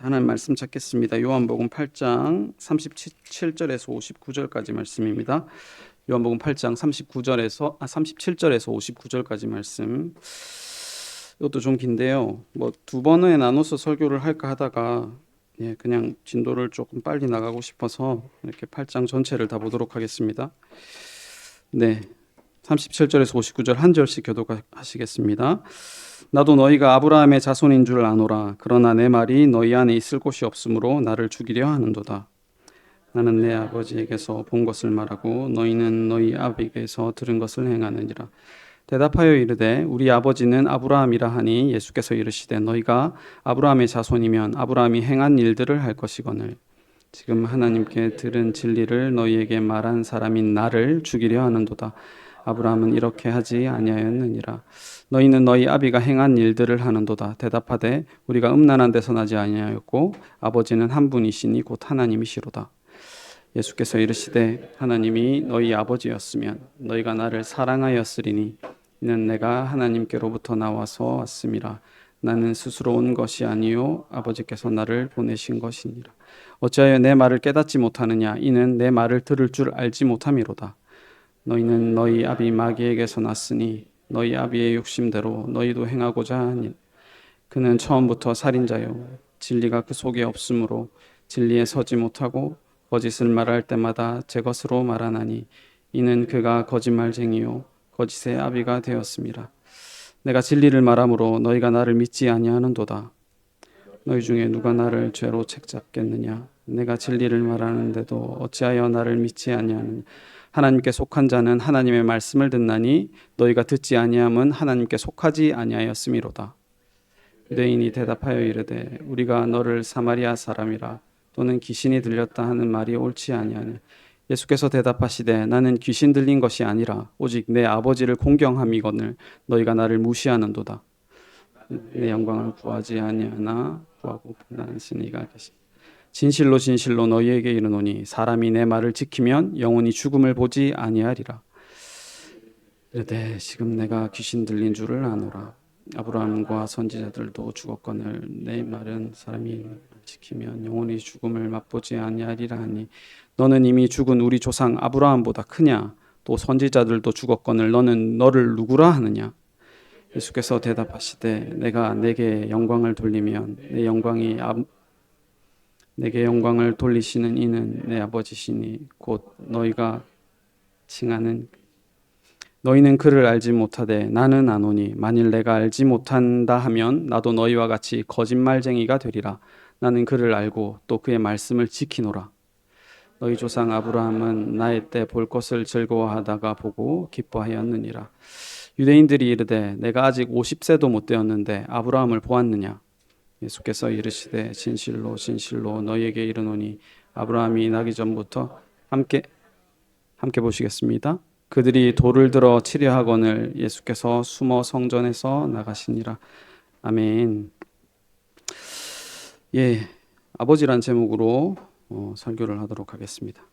하나님 말씀 찾겠습니다. 요한복음 8장 37절에서 59절까지 말씀입니다. 요한복음 8장 37절에서 59절까지 말씀. 이것도 좀 긴데요. 두 번에 나눠서 설교를 할까 하다가 그냥 진도를 조금 빨리 나가고 싶어서 이렇게 8장 전체를 다 보도록 하겠습니다. 37절에서 59절 한 절씩 교독하시겠습니다. 나도 너희가 아브라함의 자손인 줄 아노라. 그러나 내 말이 너희 안에 있을 곳이 없으므로 나를 죽이려 하는도다. 나는 내 아버지에게서 본 것을 말하고 너희는 너희 아비에게서 들은 것을 행하느니라. 대답하여 이르되 우리 아버지는 아브라함이라 하니 예수께서 이르시되 너희가 아브라함의 자손이면 아브라함이 행한 일들을 할 것이거늘 지금 하나님께 들은 진리를 너희에게 말한 사람인 나를 죽이려 하는도다. 아브라함은 이렇게 하지 아니하였느니라. 너희는 너희 아비가 행한 일들을 하는도다. 대답하되 우리가 음란한 데서 나지 아니하였고 아버지는 한 분이시니 곧 하나님이시로다. 예수께서 이르시되 하나님이 너희 아버지였으면 너희가 나를 사랑하였으리니 이는 내가 하나님께로부터 나와서 왔음이라. 나는 스스로 온 것이 아니요 아버지께서 나를 보내신 것이니라. 어찌하여 내 말을 깨닫지 못하느냐. 이는 내 말을 들을 줄 알지 못함이로다. 너희는 너희 아비 마귀에게서 났으니 너희 아비의 욕심대로 너희도 행하고자 하니 그는 처음부터 살인자요 진리가 그 속에 없으므로 진리에 서지 못하고 거짓을 말할 때마다 제 것으로 말하나니 이는 그가 거짓말쟁이요 거짓의 아비가 되었습니다. 내가 진리를 말하므로 너희가 나를 믿지 아니하는도다. 너희 중에 누가 나를 죄로 책잡겠느냐. 내가 진리를 말하는데도 어찌하여 나를 믿지 아니하느냐. 하나님께 속한 자는 하나님의 말씀을 듣나니 너희가 듣지 아니함은 하나님께 속하지 아니하였음이로다. 유대인이 대답하여 이르되 우리가 너를 사마리아 사람이라 또는 귀신이 들렸다 하는 말이 옳지 아니하냐. 예수께서 대답하시되 나는 귀신 들린 것이 아니라 오직 내 아버지를 공경함이거늘 너희가 나를 무시하는도다. 내 영광을 구하지 아니하나 구하고 나는 이가 계시. 진실로 진실로 너희에게 이르노니 사람이 내 말을 지키면 영원히 죽음을 보지 아니하리라. 이르되 지금 내가 귀신 들린 줄을 아노라. 아브라함과 선지자들도 죽었거늘 내 말은 사람이 지키면 영원히 죽음을 맛보지 아니하리라 하니 너는 이미 죽은 우리 조상 아브라함보다 크냐. 또 선지자들도 죽었거늘 너는 너를 누구라 하느냐. 예수께서 대답하시되 내가 내게 영광을 돌리면 내게 영광을 돌리시는 이는 내 아버지시니 곧 너희가 칭하는 너희는 그를 알지 못하되 나는 아노니 만일 내가 알지 못한다 하면 나도 너희와 같이 거짓말쟁이가 되리라. 나는 그를 알고 또 그의 말씀을 지키노라. 너희 조상 아브라함은 나의 때 볼 것을 즐거워하다가 보고 기뻐하였느니라. 유대인들이 이르되 내가 아직 50세도 못 되었는데 아브라함을 보았느냐. 예수께서 이르시되 진실로 진실로 너희에게 이르노니 아브라함이 나기 전부터 함께 보시겠습니다. 그들이 돌을 들어 치려 하거늘 예수께서 숨어 성전에서 나가시니라. 아멘. 아버지란 제목으로 설교를 하도록 하겠습니다.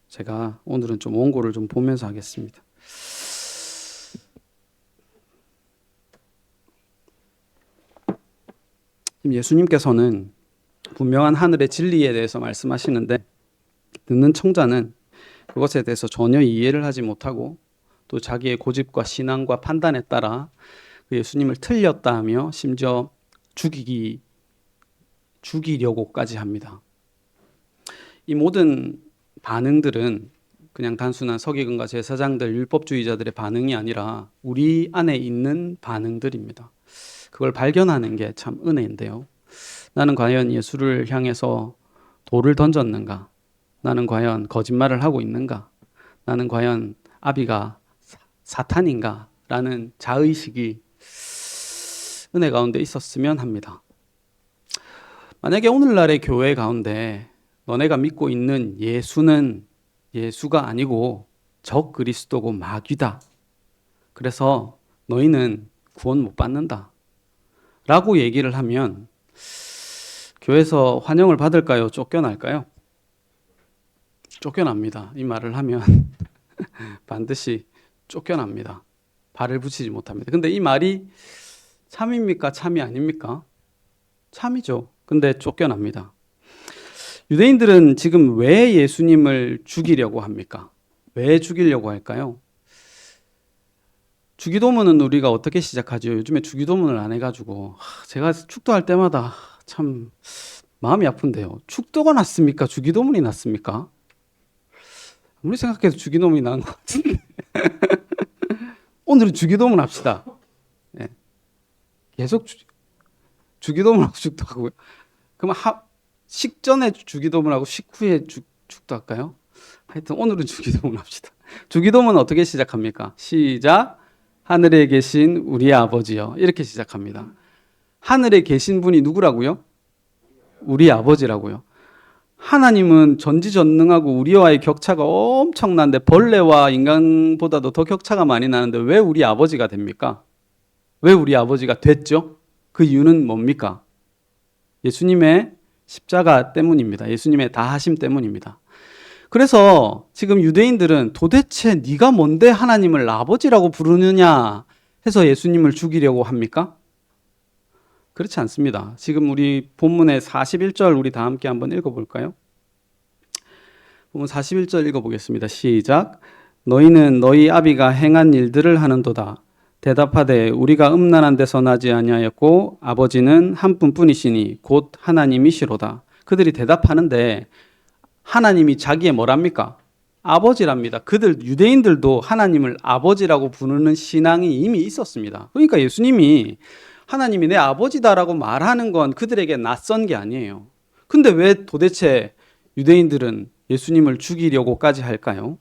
제가 오늘은 좀 원고를 좀 보면서 하겠습니다. 예수님께서는 분명한 하늘의 진리에 대해서 말씀하시는데 듣는 청자는 그것에 대해서 전혀 이해를 하지 못하고 또 자기의 고집과 신앙과 판단에 따라 예수님을 틀렸다 하며 심지어 죽이려고까지 합니다. 이 모든 반응들은 그냥 단순한 서기관과 제사장들, 율법주의자들의 반응이 아니라 우리 안에 있는 반응들입니다. 그걸 발견하는 게 참 은혜인데요. 나는 과연 예수를 향해서 돌을 던졌는가? 나는 과연 거짓말을 하고 있는가? 나는 과연 아비가 사탄인가? 라는 자의식이 은혜 가운데 있었으면 합니다. 만약에 오늘날의 교회 가운데 너네가 믿고 있는 예수는 예수가 아니고 적 그리스도고 마귀다. 그래서 너희는 구원 못 받는다. 라고 얘기를 하면 교회에서 환영을 받을까요? 쫓겨날까요? 쫓겨납니다. 이 말을 하면 반드시 쫓겨납니다. 발을 붙이지 못합니다. 근데 이 말이 참입니까? 참이 아닙니까? 참이죠. 근데 쫓겨납니다. 유대인들은 지금 왜 예수님을 죽이려고 합니까? 왜 죽이려고 할까요? 주기도문은 우리가 어떻게 시작하죠? 요즘에 주기도문을 안 해가지고 제가 축도할 때마다 참 마음이 아픈데요. 축도가 낫습니까? 주기도문이 낫습니까? 아무리 생각해도 주기도문이 나은 것 같은데 오늘은 주기도문 합시다. 네. 계속 주기도문하고 축도하고요. 그럼 식전에 주기도문하고 식후에 축도할까요? 하여튼 오늘은 주기도문 합시다. 주기도문은 어떻게 시작합니까? 시작. 하늘에 계신 우리 아버지요. 이렇게 시작합니다. 하늘에 계신 분이 누구라고요? 우리 아버지라고요. 하나님은 전지전능하고 우리와의 격차가 엄청난데 벌레와 인간보다도 더 격차가 많이 나는데 왜 우리 아버지가 됩니까? 왜 우리 아버지가 됐죠? 그 이유는 뭡니까? 예수님의 십자가 때문입니다. 예수님의 다하심 때문입니다. 그래서 지금 유대인들은 도대체 네가 뭔데 하나님을 아버지라고 부르느냐 해서 예수님을 죽이려고 합니까? 그렇지 않습니다. 지금 우리 본문의 41절 우리 다 함께 한번 읽어볼까요? 본문 41절 읽어보겠습니다. 시작. 너희는 너희 아비가 행한 일들을 하는도다. 대답하되 우리가 음란한 데서 나지 아니하였고 아버지는 한 분뿐이시니 곧 하나님이시로다. 그들이 대답하는데 하나님이 자기의 뭐랍니까? 아버지랍니다. 그들 유대인들도 하나님을 아버지라고 부르는 신앙이 이미 있었습니다. 그러니까 예수님이 하나님이 내 아버지다라고 말하는 건 그들에게 낯선 게 아니에요. 근데 왜 도대체 유대인들은 예수님을 죽이려고까지 할까요?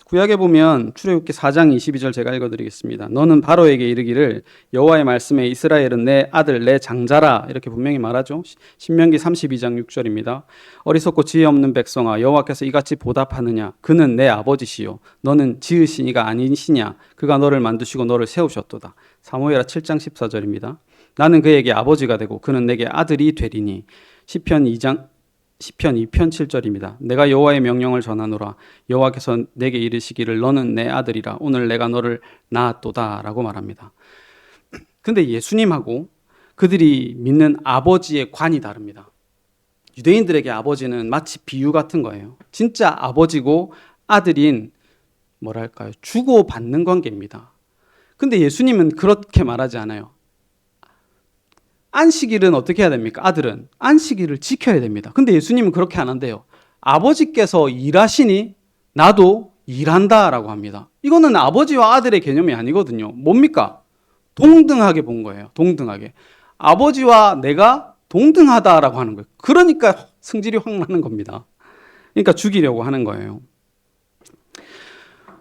구약에 보면 출애굽기 4장 22절 제가 읽어드리겠습니다. 너는 바로에게 이르기를 여호와의 말씀에 이스라엘은 내 아들 내 장자라 이렇게 분명히 말하죠. 신명기 32장 6절입니다. 어리석고 지혜 없는 백성아 여호와께서 이같이 보답하느냐 그는 내 아버지시요 너는 지으신 이가 아니시냐 그가 너를 만드시고 너를 세우셨도다. 사무엘하 7장 14절입니다. 나는 그에게 아버지가 되고 그는 내게 아들이 되리니. 시편 2편 7절입니다. 내가 여호와의 명령을 전하노라. 여호와께서 내게 이르시기를 너는 내 아들이라. 오늘 내가 너를 낳았도다 라고 말합니다. 근데 예수님하고 그들이 믿는 아버지의 관이 다릅니다. 유대인들에게 아버지는 마치 비유 같은 거예요. 진짜 아버지고 아들인 뭐랄까요? 주고받는 관계입니다. 근데 예수님은 그렇게 말하지 않아요. 안식일은 어떻게 해야 됩니까? 아들은 안식일을 지켜야 됩니다. 근데 예수님은 그렇게 안 한대요. 아버지께서 일하시니 나도 일한다라고 합니다. 이거는 아버지와 아들의 개념이 아니거든요. 뭡니까? 동등하게 본 거예요. 동등하게. 아버지와 내가 동등하다라고 하는 거예요. 그러니까 성질이 확 나는 겁니다. 그러니까 죽이려고 하는 거예요.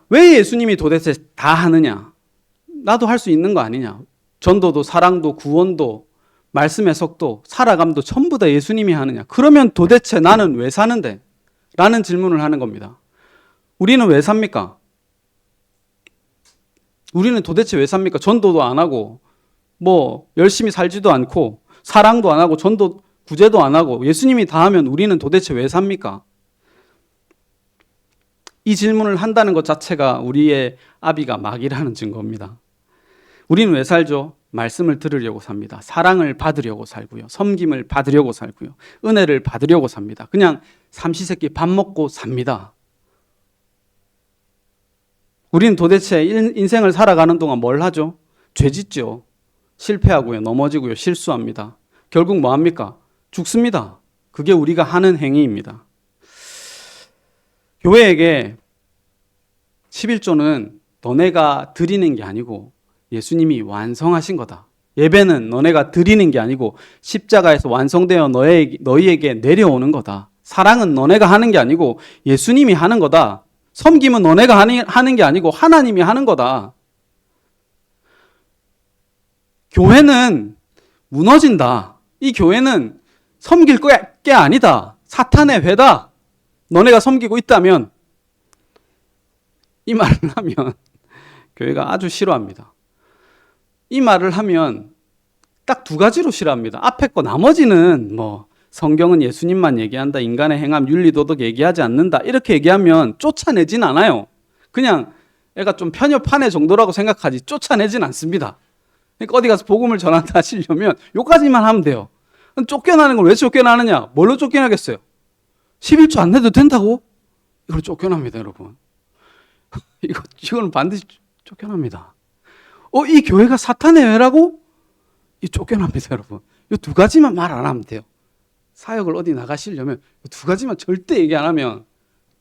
왜 예수님이 도대체 다 하느냐? 나도 할 수 있는 거 아니냐? 전도도 사랑도 구원도 말씀의 속도, 살아감도 전부 다 예수님이 하느냐? 그러면 도대체 나는 왜 사는데? 라는 질문을 하는 겁니다. 우리는 왜 삽니까? 우리는 도대체 왜 삽니까? 전도도 안 하고 열심히 살지도 않고 사랑도 안 하고 전도 구제도 안 하고 예수님이 다 하면 우리는 도대체 왜 삽니까? 이 질문을 한다는 것 자체가 우리의 아비가 막이라는 증거입니다. 우리는 왜 살죠? 말씀을 들으려고 삽니다. 사랑을 받으려고 살고요. 섬김을 받으려고 살고요. 은혜를 받으려고 삽니다. 그냥 삼시세끼 밥 먹고 삽니다. 우리는 도대체 인생을 살아가는 동안 뭘 하죠? 죄 짓죠. 실패하고요. 넘어지고요. 실수합니다. 결국 뭐 합니까? 죽습니다. 그게 우리가 하는 행위입니다. 교회에게 11조는 너네가 드리는 게 아니고 예수님이 완성하신 거다. 예배는 너네가 드리는 게 아니고 십자가에서 완성되어 너희에게 내려오는 거다. 사랑은 너네가 하는 게 아니고 예수님이 하는 거다. 섬김은 너네가 하는 게 아니고 하나님이 하는 거다. 교회는 무너진다. 이 교회는 섬길 게 아니다. 사탄의 회다. 너네가 섬기고 있다면 이 말을 하면 교회가 아주 싫어합니다. 이 말을 하면 딱 두 가지로 싫어합니다. 앞에 거 나머지는 성경은 예수님만 얘기한다. 인간의 행함, 윤리, 도덕 얘기하지 않는다. 이렇게 얘기하면 쫓아내진 않아요. 그냥 애가 좀 편협한 애 정도라고 생각하지 쫓아내진 않습니다. 그러니까 어디 가서 복음을 전한다 하시려면 요까지만 하면 돼요. 쫓겨나는 걸 왜 쫓겨나느냐? 뭘로 쫓겨나겠어요? 11조 안 내도 된다고? 이걸 쫓겨납니다, 여러분. 이거는 반드시 쫓겨납니다. 이 교회가 사탄의 회라고? 이 쫓겨납니다, 여러분. 이 두 가지만 말 안 하면 돼요. 사역을 어디 나가시려면 이 두 가지만 절대 얘기 안 하면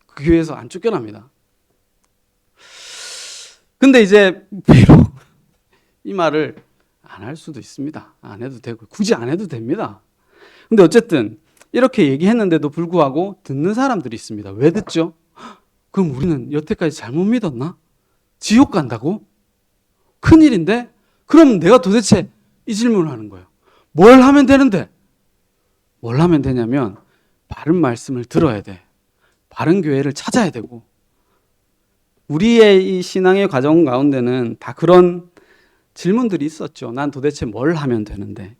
그 교회에서 안 쫓겨납니다. 근데 이제 비록 이 말을 안 할 수도 있습니다. 안 해도 되고 굳이 안 해도 됩니다. 근데 어쨌든 이렇게 얘기했는데도 불구하고 듣는 사람들이 있습니다. 왜 듣죠? 그럼 우리는 여태까지 잘못 믿었나? 지옥 간다고? 큰일인데? 그럼 내가 도대체 이 질문을 하는 거예요. 뭘 하면 되는데? 뭘 하면 되냐면 바른 말씀을 들어야 돼. 바른 교회를 찾아야 되고, 우리의 이 신앙의 과정 가운데는 다 그런 질문들이 있었죠. 난 도대체 뭘 하면 되는데?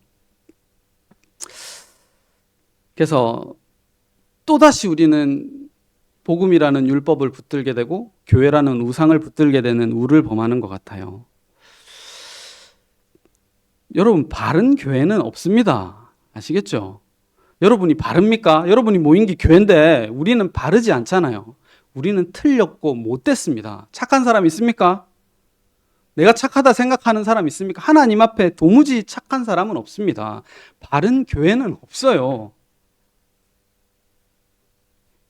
그래서 또다시 우리는 복음이라는 율법을 붙들게 되고 교회라는 우상을 붙들게 되는 우를 범하는 것 같아요. 여러분, 바른 교회는 없습니다. 아시겠죠? 여러분이 바릅니까? 여러분이 모인 게 교회인데 우리는 바르지 않잖아요. 우리는 틀렸고 못됐습니다. 착한 사람 있습니까? 내가 착하다 생각하는 사람 있습니까? 하나님 앞에 도무지 착한 사람은 없습니다. 바른 교회는 없어요.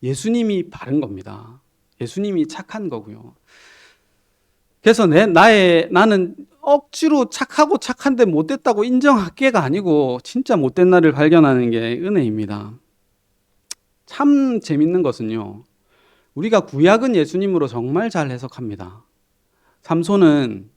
예수님이 바른 겁니다. 예수님이 착한 거고요. 그래서 나는 억지로 착하고 착한데 못됐다고 인정할게가 아니고 진짜 못된 나를 발견하는 게 은혜입니다. 참 재밌는 것은요, 우리가 구약은 예수님으로 정말 잘 해석합니다. 삼손은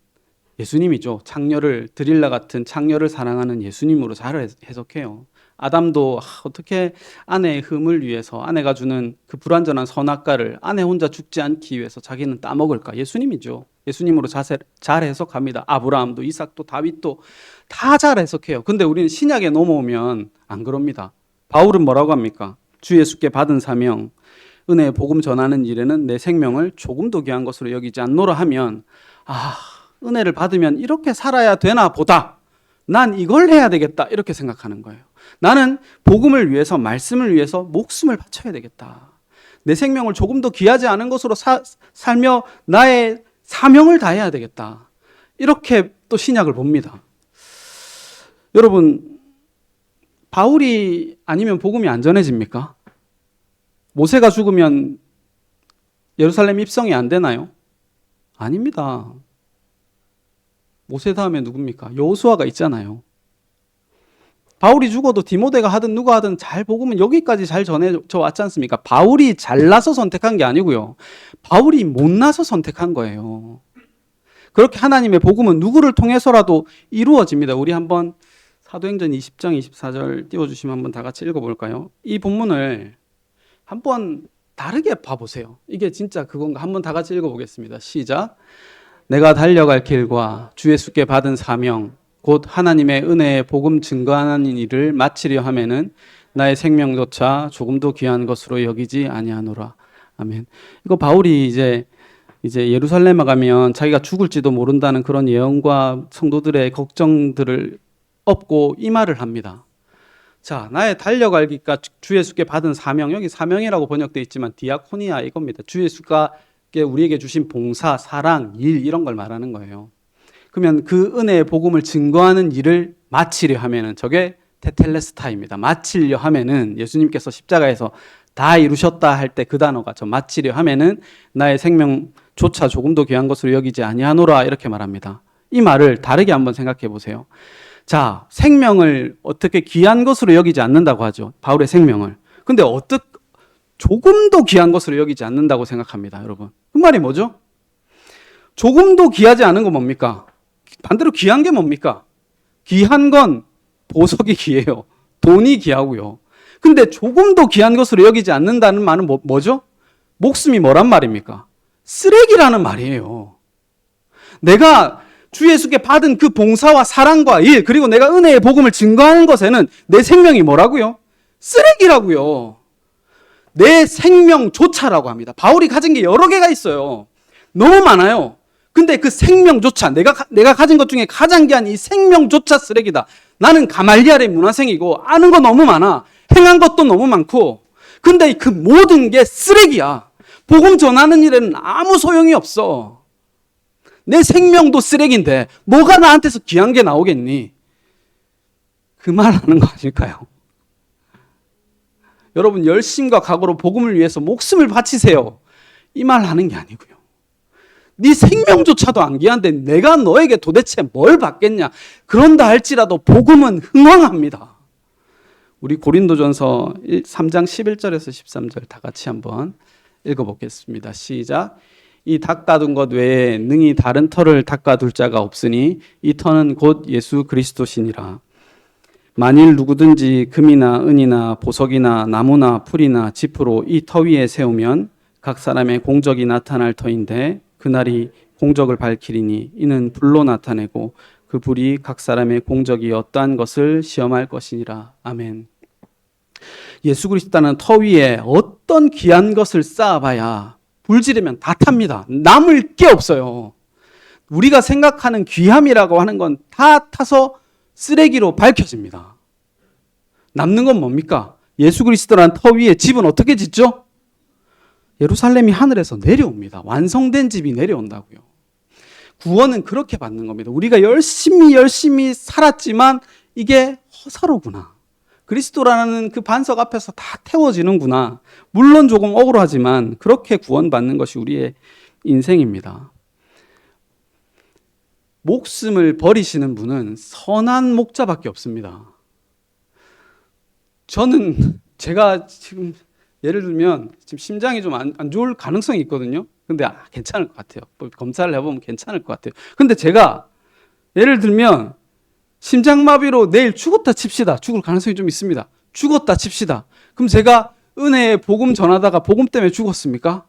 예수님이죠. 창녀를, 드릴라 같은 창녀를 사랑하는 예수님으로 잘 해석해요. 아담도 어떻게 아내의 흠을 위해서, 아내가 주는 그 불완전한 선악과를 아내 혼자 죽지 않기 위해서 자기는 따먹을까? 예수님이죠. 예수님으로 잘 해석합니다. 아브라함도, 이삭도, 다윗도 다 잘 해석해요. 근데 우리는 신약에 넘어오면 안 그럽니다. 바울은 뭐라고 합니까? 주 예수께 받은 사명, 은혜의 복음 전하는 일에는 내 생명을 조금도 귀한 것으로 여기지 않노라 하면, 은혜를 받으면 이렇게 살아야 되나 보다, 난 이걸 해야 되겠다, 이렇게 생각하는 거예요. 나는 복음을 위해서, 말씀을 위해서 목숨을 바쳐야 되겠다. 내 생명을 조금 더 귀하지 않은 것으로 살며 나의 사명을 다해야 되겠다. 이렇게 또 신약을 봅니다. 여러분, 바울이 아니면 복음이 안 전해집니까? 모세가 죽으면 예루살렘 입성이 안 되나요? 아닙니다. 모세 다음에 누굽니까? 여호수아가 있잖아요. 바울이 죽어도 디모데가 하든 누가 하든 잘 복음은 여기까지 잘 전해져 왔지 않습니까? 바울이 잘나서 선택한 게 아니고요, 바울이 못나서 선택한 거예요. 그렇게 하나님의 복음은 누구를 통해서라도 이루어집니다. 우리 한번 사도행전 20장 24절 띄워주시면 한번 다 같이 읽어볼까요? 이 본문을 한번 다르게 봐보세요. 이게 진짜 그건가? 한번 다 같이 읽어보겠습니다. 시작. 내가 달려갈 길과 주 예수께 받은 사명, 곧 하나님의 은혜의 복음 증거하는 일을 마치려 하면은 나의 생명조차 조금도 귀한 것으로 여기지 아니하노라. 아멘. 이거 바울이 이제 예루살렘에 가면 자기가 죽을지도 모른다는 그런 예언과 성도들의 걱정들을 업고 이 말을 합니다. 자, 나의 달려갈 길과 주 예수께 받은 사명, 여기 사명이라고 번역되어 있지만 디아코니아 이겁니다. 주 예수가 우리에게 주신 봉사, 사랑, 일, 이런 걸 말하는 거예요. 그러면 그 은혜의 복음을 증거하는 일을 마치려 하면은, 저게 테텔레스타입니다. 마치려 하면은, 예수님께서 십자가에서 다 이루셨다 할 때 그 단어가 저 마치려 하면은 나의 생명조차 조금도 귀한 것으로 여기지 아니하노라, 이렇게 말합니다. 이 말을 다르게 한번 생각해 보세요. 자, 생명을 어떻게 귀한 것으로 여기지 않는다고 하죠. 바울의 생명을. 근데 조금도 귀한 것으로 여기지 않는다고 생각합니다, 여러분. 그 말이 뭐죠? 조금도 귀하지 않은 건 뭡니까? 반대로 귀한 게 뭡니까? 귀한 건 보석이 귀해요. 돈이 귀하고요. 근데 조금도 귀한 것으로 여기지 않는다는 말은 뭐죠? 목숨이 뭐란 말입니까? 쓰레기라는 말이에요. 내가 주 예수께 받은 그 봉사와 사랑과 일, 그리고 내가 은혜의 복음을 증거하는 것에는 내 생명이 뭐라고요? 쓰레기라고요. 내 생명조차라고 합니다. 바울이 가진 게 여러 개가 있어요. 너무 많아요. 근데 그 생명조차, 내가 가진 것 중에 가장 귀한 이 생명조차 쓰레기다. 나는 가말리엘의 문화생이고 아는 거 너무 많아. 행한 것도 너무 많고. 근데 그 모든 게 쓰레기야. 복음 전하는 일에는 아무 소용이 없어. 내 생명도 쓰레기인데 뭐가 나한테서 귀한 게 나오겠니? 그 말 하는 거 아닐까요? 여러분 열심과 각오로 복음을 위해서 목숨을 바치세요. 이 말 하는 게 아니고요. 네 생명조차도 안 귀한데 내가 너에게 도대체 뭘 받겠냐? 그런다 할지라도 복음은 흥왕합니다. 우리 고린도전서 3장 11절에서 13절 다 같이 한번 읽어보겠습니다. 시작. 이 닦아둔 것 외에 능히 다른 터를 닦아둘 자가 없으니 이 터는 곧 예수 그리스도시니라. 만일 누구든지 금이나 은이나 보석이나 나무나 풀이나 짚으로 이 터 위에 세우면 각 사람의 공적이 나타날 터인데 그날이 공적을 밝히리니 이는 불로 나타내고 그 불이 각 사람의 공적이 어떠한 것을 시험할 것이니라. 아멘. 예수 그리스도는 터 위에 어떤 귀한 것을 쌓아봐야 불 지르면 다 탑니다. 남을 게 없어요. 우리가 생각하는 귀함이라고 하는 건 다 타서 쓰레기로 밝혀집니다. 남는 건 뭡니까? 예수 그리스도라는 터 위에 집은 어떻게 짓죠? 예루살렘이 하늘에서 내려옵니다. 완성된 집이 내려온다고요. 구원은 그렇게 받는 겁니다. 우리가 열심히 살았지만 이게 허사로구나. 그리스도라는 그 반석 앞에서 다 태워지는구나. 물론 조금 억울하지만 그렇게 구원받는 것이 우리의 인생입니다. 목숨을 버리시는 분은 선한 목자밖에 없습니다. 저는 제가 지금 예를 들면 지금 심장이 좀 안 좋을 가능성이 있거든요. 근데 괜찮을 것 같아요. 검사를 해보면 괜찮을 것 같아요. 근데 제가 예를 들면 심장마비로 내일 죽었다 칩시다. 죽을 가능성이 좀 있습니다. 죽었다 칩시다. 그럼 제가 은혜의 복음 전하다가 복음 때문에 죽었습니까?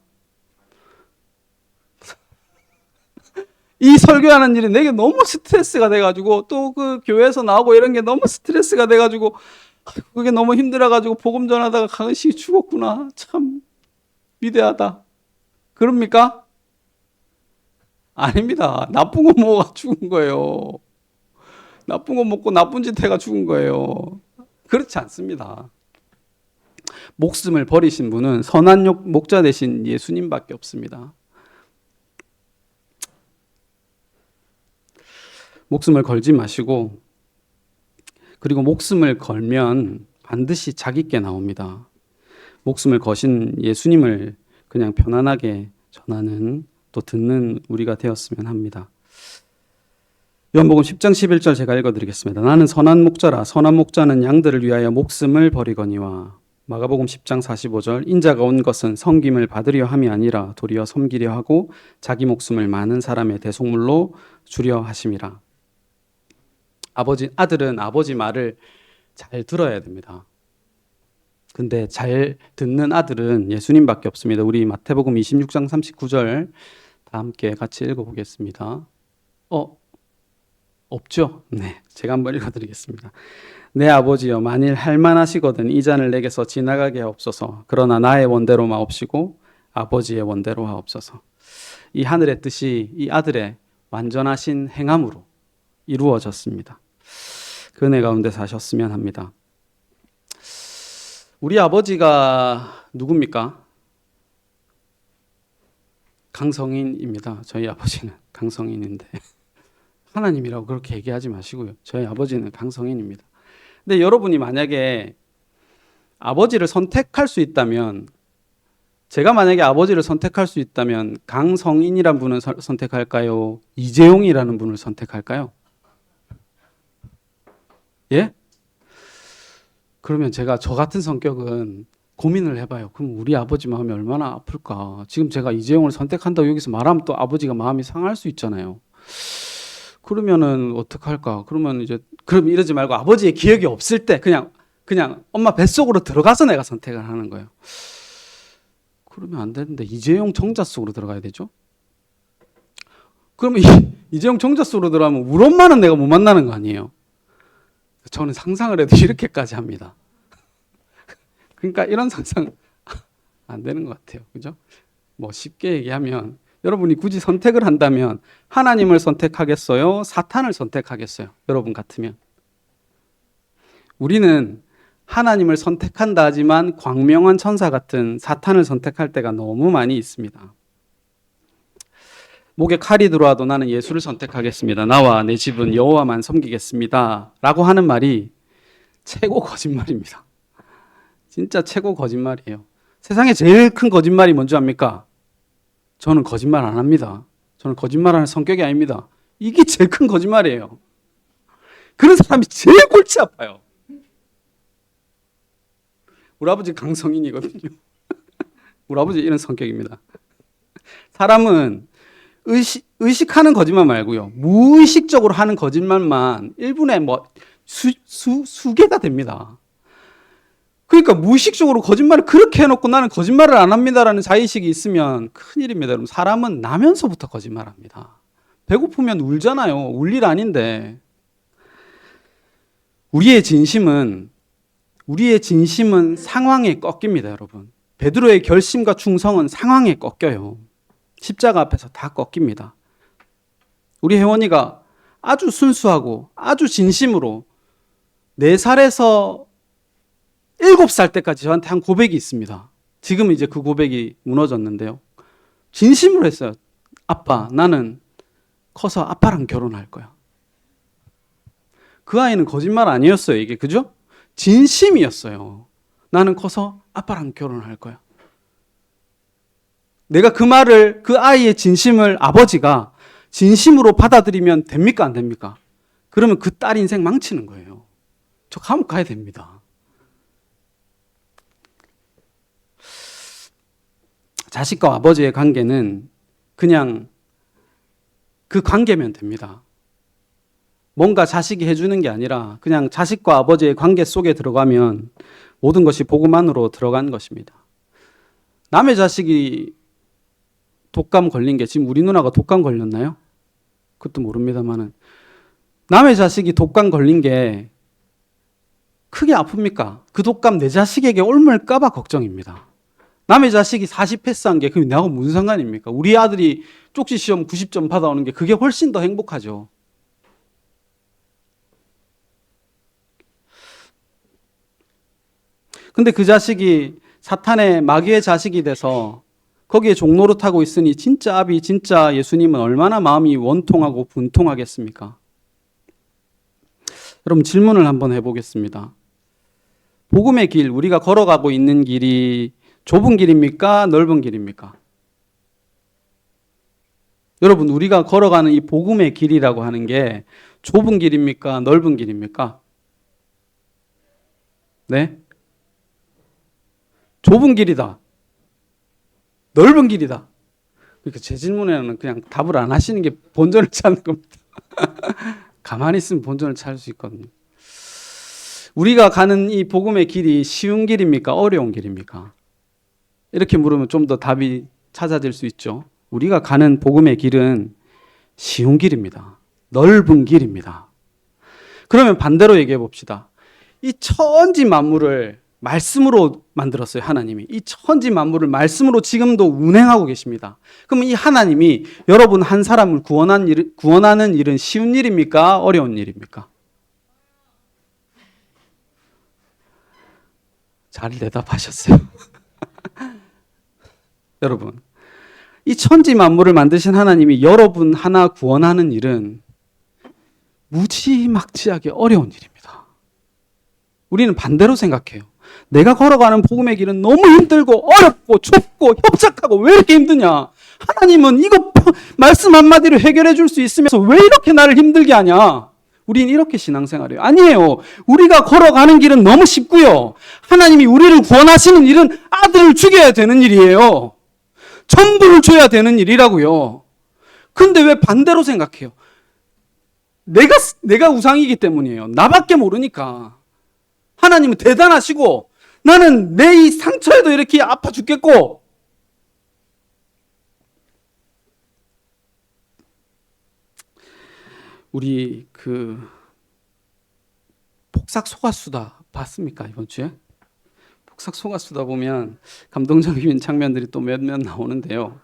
이 설교하는 일이 내게 너무 스트레스가 돼가지고 또 그 교회에서 나오고 이런 게 너무 스트레스가 돼가지고 그게 너무 힘들어가지고 복음 전하다가 가끔씩 죽었구나. 참 위대하다. 그럽니까? 아닙니다. 나쁜 거 먹어가 죽은 거예요. 나쁜 거 먹고 나쁜 짓 해가 죽은 거예요. 그렇지 않습니다. 목숨을 버리신 분은 선한 목자 되신 예수님밖에 없습니다. 목숨을 걸지 마시고, 그리고 목숨을 걸면 반드시 자기께 나옵니다. 목숨을 거신 예수님을 그냥 편안하게 전하는, 또 듣는 우리가 되었으면 합니다. 요한복음 10장 11절 제가 읽어드리겠습니다. 나는 선한 목자라. 선한 목자는 양들을 위하여 목숨을 버리거니와. 마가복음 10장 45절 인자가 온 것은 섬김을 받으려 함이 아니라 도리어 섬기려 하고 자기 목숨을 많은 사람의 대속물로 주려 하심이라. 아들은 아버지 말을 잘 들어야 됩니다. 근데 잘 듣는 아들은 예수님밖에 없습니다. 우리 마태복음 26장 39절 다 함께 같이 읽어보겠습니다. 없죠? 네, 제가 한번 읽어드리겠습니다. 내 아버지여, 만일 할만하시거든 이 잔을 내게서 지나가게 하옵소서. 그러나 나의 원대로 마옵시고 아버지의 원대로 하옵소서. 이 하늘의 뜻이 이 아들의 완전하신 행함으로 이루어졌습니다. 그 은혜 가운데 사셨으면 합니다. 우리 아버지가 누굽니까? 강성인입니다. 저희 아버지는 강성인인데 하나님이라고 그렇게 얘기하지 마시고요. 저희 아버지는 강성인입니다. 근데 여러분이 만약에 아버지를 선택할 수 있다면, 제가 만약에 아버지를 선택할 수 있다면 강성인이라는 분을 선택할까요? 이재용이라는 분을 선택할까요? 예? 그러면 제가 저 같은 성격은 고민을 해봐요. 그럼 우리 아버지 마음이 얼마나 아플까? 지금 제가 이재용을 선택한다고 여기서 말하면 또 아버지가 마음이 상할 수 있잖아요. 그러면은 어떡할까? 그럼 이러지 말고 아버지의 기억이 없을 때 그냥 엄마 뱃속으로 들어가서 내가 선택을 하는 거예요. 그러면 안 되는데 이재용 정자 속으로 들어가야 되죠? 그러면 이재용 정자 속으로 들어가면 우리 엄마는 내가 못 만나는 거 아니에요? 저는 상상을 해도 이렇게까지 합니다. 그러니까 이런 상상 안 되는 것 같아요. 그죠? 뭐 쉽게 얘기하면 여러분이 굳이 선택을 한다면 하나님을 선택하겠어요? 사탄을 선택하겠어요? 여러분 같으면? 우리는 하나님을 선택한다 하지만 광명한 천사 같은 사탄을 선택할 때가 너무 많이 있습니다. 목에 칼이 들어와도 나는 예수를 선택하겠습니다. 나와 내 집은 여호와만 섬기겠습니다. 라고 하는 말이 최고 거짓말입니다. 진짜 최고 거짓말이에요. 세상에 제일 큰 거짓말이 뭔지 압니까? 저는 거짓말 안 합니다. 저는 거짓말하는 성격이 아닙니다. 이게 제일 큰 거짓말이에요. 그런 사람이 제일 골치 아파요. 우리 아버지 강성인이거든요. 우리 아버지 이런 성격입니다. 사람은 의식하는 거짓말 말고요. 무의식적으로 하는 거짓말만 1분에 수개가 됩니다. 그러니까 무의식적으로 거짓말을 그렇게 해놓고 나는 거짓말을 안 합니다라는 자의식이 있으면 큰일입니다. 여러분, 사람은 나면서부터 거짓말합니다. 배고프면 울잖아요. 울 일 아닌데. 우리의 진심은 상황에 꺾입니다, 여러분. 베드로의 결심과 충성은 상황에 꺾여요. 십자가 앞에서 다 꺾입니다. 우리 혜원이가 아주 순수하고 아주 진심으로 4살에서 7살 때까지 저한테 한 고백이 있습니다. 지금 이제 그 고백이 무너졌는데요. 진심으로 했어요. 아빠, 나는 커서 아빠랑 결혼할 거야. 그 아이는 거짓말 아니었어요, 이게. 그죠? 진심이었어요. 나는 커서 아빠랑 결혼할 거야. 내가 그 말을, 그 아이의 진심을 아버지가 진심으로 받아들이면 됩니까? 안 됩니까? 그러면 그 딸 인생 망치는 거예요. 저 감옥 가야 됩니다. 자식과 아버지의 관계는 그냥 그 관계면 됩니다. 뭔가 자식이 해주는 게 아니라 그냥 자식과 아버지의 관계 속에 들어가면 모든 것이 복음 안으로 들어간 것입니다. 남의 자식이 독감 걸린 게, 지금 우리 누나가 독감 걸렸나요? 그것도 모릅니다만은, 남의 자식이 독감 걸린 게 크게 아픕니까? 그 독감 내 자식에게 옮을까봐 걱정입니다. 남의 자식이 40 패스한 게 그게 나하고 무슨 상관입니까? 우리 아들이 쪽지 시험 90점 받아오는 게 그게 훨씬 더 행복하죠. 근데 그 자식이 사탄의 마귀의 자식이 돼서 거기에 종노릇하고 있으니 진짜 아비, 진짜 예수님은 얼마나 마음이 원통하고 분통하겠습니까? 여러분, 질문을 한번 해보겠습니다. 복음의 길, 우리가 걸어가고 있는 길이 좁은 길입니까? 넓은 길입니까? 여러분, 우리가 걸어가는 이 복음의 길이라고 하는 게 좁은 길입니까? 넓은 길입니까? 네? 좁은 길이다. 넓은 길이다. 그러니까 제 질문에는 그냥 답을 안 하시는 게 본전을 찾는 겁니다. 가만히 있으면 본전을 찾을 수 있거든요. 우리가 가는 이 복음의 길이 쉬운 길입니까? 어려운 길입니까? 이렇게 물으면 좀 더 답이 찾아질 수 있죠. 우리가 가는 복음의 길은 쉬운 길입니다. 넓은 길입니다. 그러면 반대로 얘기해 봅시다. 이 천지 만물을 말씀으로 만들었어요, 하나님이. 이 천지 만물을 말씀으로 지금도 운행하고 계십니다. 그럼 이 하나님이 여러분 한 사람을 구원하는 일은 쉬운 일입니까? 어려운 일입니까? 잘 대답하셨어요. 여러분, 이 천지 만물을 만드신 하나님이 여러분 하나 구원하는 일은 무지막지하게 어려운 일입니다. 우리는 반대로 생각해요. 내가 걸어가는 복음의 길은 너무 힘들고 어렵고 좁고 협착하고 왜 이렇게 힘드냐? 하나님은 이거 말씀 한마디로 해결해 줄 수 있으면서 왜 이렇게 나를 힘들게 하냐? 우린 이렇게 신앙생활해요. 아니에요. 우리가 걸어가는 길은 너무 쉽고요. 하나님이 우리를 구원하시는 일은 아들을 죽여야 되는 일이에요. 전부를 줘야 되는 일이라고요. 근데 왜 반대로 생각해요? 내가 우상이기 때문이에요. 나밖에 모르니까. 하나님은 대단하시고 나는 내 이 상처에도 이렇게 아파 죽겠고, 우리 폭삭 속았수다 봤습니까? 이번 주에? 폭삭 속았수다 보면 감동적인 장면들이 또 몇몇 나오는데요.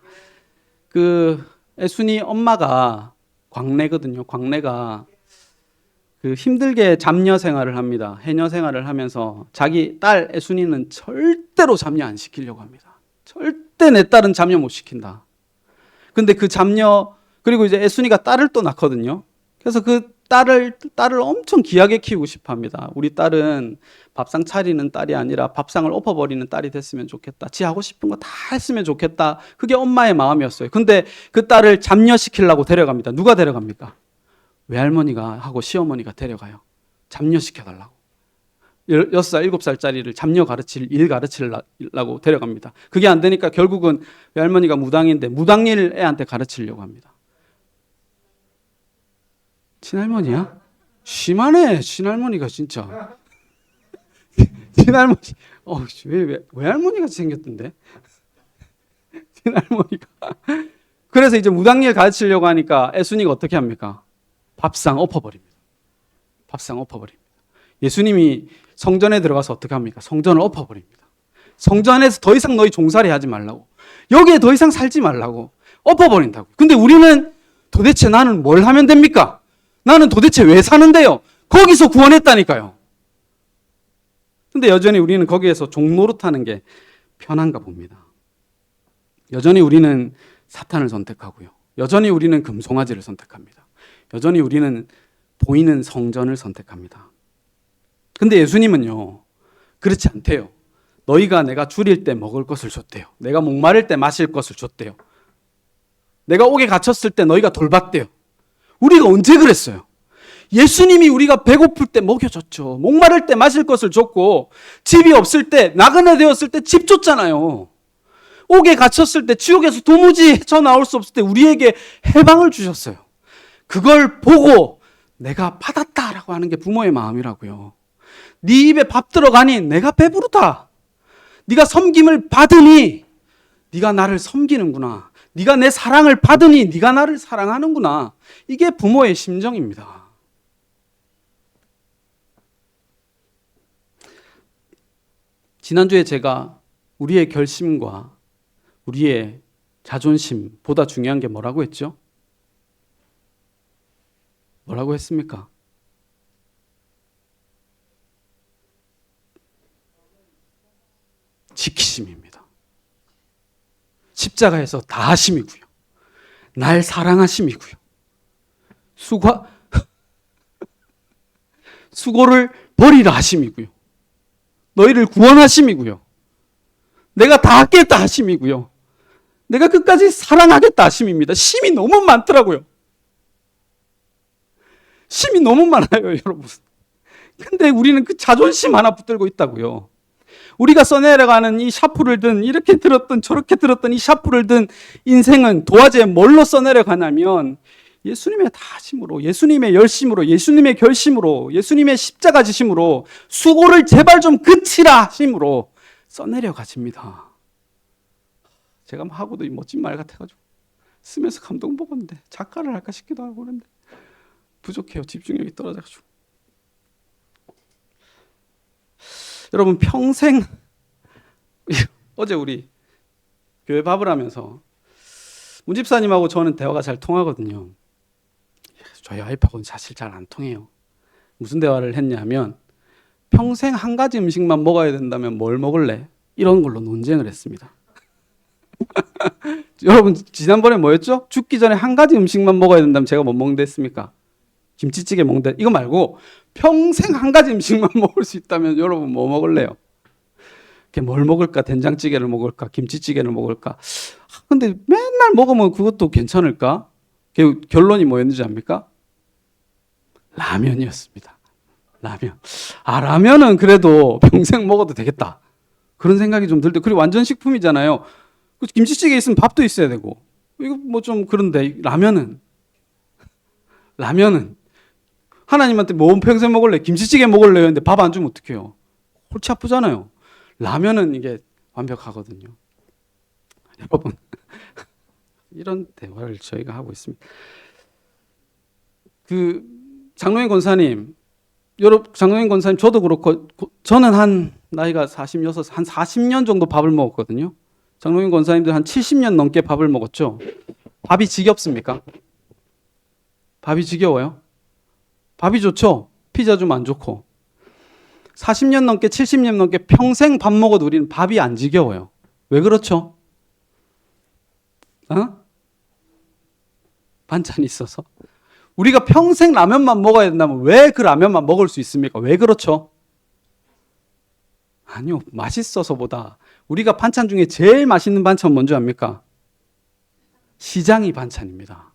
애순이 엄마가 광래거든요. 광래가 그 힘들게 잡녀 생활을 합니다. 해녀 생활을 하면서 자기 딸 애순이는 절대로 잡녀 안 시키려고 합니다. 절대 내 딸은 잡녀 못 시킨다. 근데 그 잡녀, 그리고 이제 애순이가 딸을 또 낳거든요. 그래서 그 딸을 엄청 귀하게 키우고 싶어 합니다. 우리 딸은 밥상 차리는 딸이 아니라 밥상을 엎어버리는 딸이 됐으면 좋겠다. 지 하고 싶은 거 다 했으면 좋겠다. 그게 엄마의 마음이었어요. 근데 그 딸을 잡녀시키려고 데려갑니다. 누가 데려갑니까? 외할머니가 하고 시어머니가 데려가요. 잡녀시켜달라고. 6살, 7살짜리를 잡녀 일 가르치려고 데려갑니다. 그게 안 되니까 결국은 외할머니가 무당인데 무당일 애한테 가르치려고 합니다. 친할머니야? 심하네, 친할머니가 진짜. 친할머니, 왜 외할머니가 생겼던데? 친할머니가. 그래서 이제 무당일 가르치려고 하니까 애순이가 어떻게 합니까? 밥상 엎어버립니다. 밥상 엎어버립니다. 예수님이 성전에 들어가서 어떻게 합니까? 성전을 엎어버립니다. 성전 안에서 더 이상 너희 종살이 하지 말라고. 여기에 더 이상 살지 말라고. 엎어버린다고. 근데 우리는 도대체 나는 뭘 하면 됩니까? 나는 도대체 왜 사는데요? 거기서 구원했다니까요. 근데 여전히 우리는 거기에서 종노릇하는 게 편한가 봅니다. 여전히 우리는 사탄을 선택하고요. 여전히 우리는 금송아지를 선택합니다. 여전히 우리는 보이는 성전을 선택합니다. 근데 예수님은요, 그렇지 않대요. 너희가 내가 줄일 때 먹을 것을 줬대요. 내가 목마를 때 마실 것을 줬대요. 내가 옥에 갇혔을 때 너희가 돌봤대요. 우리가 언제 그랬어요? 예수님이 우리가 배고플 때 먹여줬죠. 목마를 때 마실 것을 줬고, 집이 없을 때, 나그네 되었을 때 집 줬잖아요. 옥에 갇혔을 때, 지옥에서 도무지 헤쳐나올 수 없을 때 우리에게 해방을 주셨어요. 그걸 보고 내가 받았다라고 하는 게 부모의 마음이라고요. 네 입에 밥 들어가니 내가 배부르다. 네가 섬김을 받으니 네가 나를 섬기는구나. 네가 내 사랑을 받으니 네가 나를 사랑하는구나. 이게 부모의 심정입니다. 지난주에 제가 우리의 결심과 우리의 자존심보다 중요한 게 뭐라고 했죠? 뭐라고 했습니까? 지키심입니다. 십자가에서 다하심이고요. 날 사랑하심이고요. 수고를 버리라 하심이고요. 너희를 구원하심이고요. 내가 다 하겠다 하심이고요. 내가 끝까지 사랑하겠다 하심입니다. 심이 너무 많더라고요. 심이 너무 많아요, 여러분. 근데 우리는 그 자존심 하나 붙들고 있다고요. 우리가 써내려가는 이 샤프를 든, 이렇게 들었던 저렇게 들었던 이 샤프를 든 인생은 도화지에 뭘로 써내려가냐면 예수님의 다하심으로, 예수님의 열심으로, 예수님의 결심으로, 예수님의 십자가 지심으로, 수고를 제발 좀 그치라 하심으로 써내려가집니다. 제가 하고도 멋진 말 같아가지고 쓰면서 감동 먹었는데 작가를 할까 싶기도 하고 그런데 부족해요. 집중력이 떨어져가지고. 여러분 평생 어제 우리 교회 밥을 하면서 문 집사님하고 저는 대화가 잘 통하거든요. 저희 와이프하고는 사실 잘 안 통해요. 무슨 대화를 했냐면 평생 한 가지 음식만 먹어야 된다면 뭘 먹을래? 이런 걸로 논쟁을 했습니다. 여러분 지난번에 뭐였죠? 죽기 전에 한 가지 음식만 먹어야 된다면 제가 뭐 먹는다 했습니까? 김치찌개 먹는다. 이거 말고 평생 한 가지 음식만 먹을 수 있다면 여러분 뭐 먹을래요? 뭘 먹을까? 된장찌개를 먹을까? 김치찌개를 먹을까? 근데 맨날 먹으면 그것도 괜찮을까? 결론이 뭐였는지 압니까? 라면이었습니다. 라면. 라면은 그래도 평생 먹어도 되겠다. 그런 생각이 좀 들때, 그리고 완전 식품이잖아요. 김치찌개 있으면 밥도 있어야 되고. 이거 뭐 좀 그런데 라면은 하나님한테 뭐 평생 먹을래? 김치찌개 먹을래요? 근데 밥 안 주면 어떡해요? 골치 아프잖아요. 라면은 이게 완벽하거든요. 여러분 이런 대화를 저희가 하고 있습니다. 장로인 권사님, 장로인 권사님 저도 그렇고 저는 한 나이가 46, 한 40년 정도 밥을 먹었거든요. 장로인 권사님들 한 70년 넘게 밥을 먹었죠. 밥이 지겹습니까? 밥이 지겨워요? 밥이 좋죠? 피자 주면 안 좋고 40년 넘게 70년 넘게 평생 밥 먹어도 우리는 밥이 안 지겨워요. 왜 그렇죠? 반찬이 있어서. 우리가 평생 라면만 먹어야 된다면 왜 그 라면만 먹을 수 있습니까? 왜 그렇죠? 아니요, 맛있어서보다 우리가 반찬 중에 제일 맛있는 반찬 뭔지 압니까? 시장이 반찬입니다.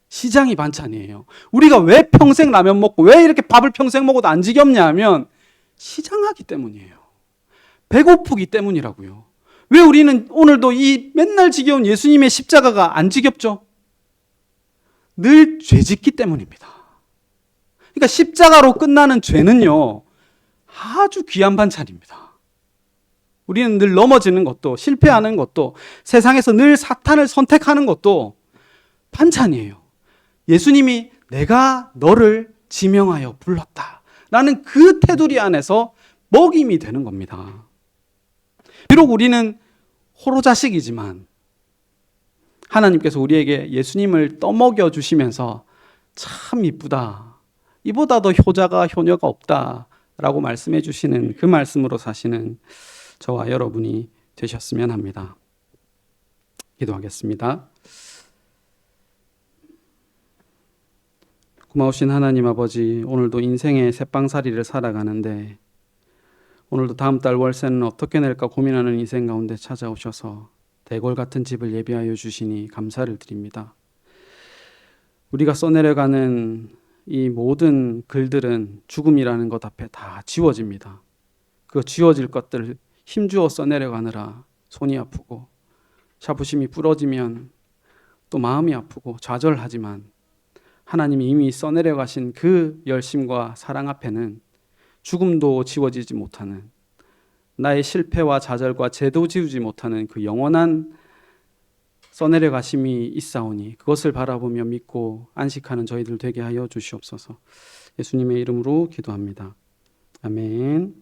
시장이 반찬이에요. 우리가 왜 평생 라면 먹고 왜 이렇게 밥을 평생 먹어도 안 지겹냐 하면 시장하기 때문이에요. 배고프기 때문이라고요. 왜 우리는 오늘도 이 맨날 지겨운 예수님의 십자가가 안 지겹죠? 늘 죄짓기 때문입니다. 그러니까 십자가로 끝나는 죄는요, 아주 귀한 반찬입니다. 우리는 늘 넘어지는 것도, 실패하는 것도, 세상에서 늘 사탄을 선택하는 것도 반찬이에요. 예수님이 내가 너를 지명하여 불렀다 라는 그 테두리 안에서 먹임이 되는 겁니다. 비록 우리는 호로자식이지만 하나님께서 우리에게 예수님을 떠먹여 주시면서 참 이쁘다, 이보다 더 효자가 효녀가 없다 라고 말씀해 주시는 그 말씀으로 사시는 저와 여러분이 되셨으면 합니다. 기도하겠습니다. 고마우신 하나님 아버지, 오늘도 인생의 새빵살이를 살아가는데 오늘도 다음 달 월세는 어떻게 낼까 고민하는 인생 가운데 찾아오셔서 대궐 같은 집을 예비하여 주시니 감사를 드립니다. 우리가 써내려가는 이 모든 글들은 죽음이라는 것 앞에 다 지워집니다. 그 지워질 것들을 힘주어 써내려가느라 손이 아프고 자부심이 부러지면 또 마음이 아프고 좌절하지만 하나님이 이미 써내려가신 그 열심과 사랑 앞에는 죽음도 지워지지 못하는, 나의 실패와 좌절과 죄도 지우지 못하는 그 영원한 써내려가심이 있사오니 그것을 바라보며 믿고 안식하는 저희들 되게 하여 주시옵소서. 예수님의 이름으로 기도합니다. 아멘.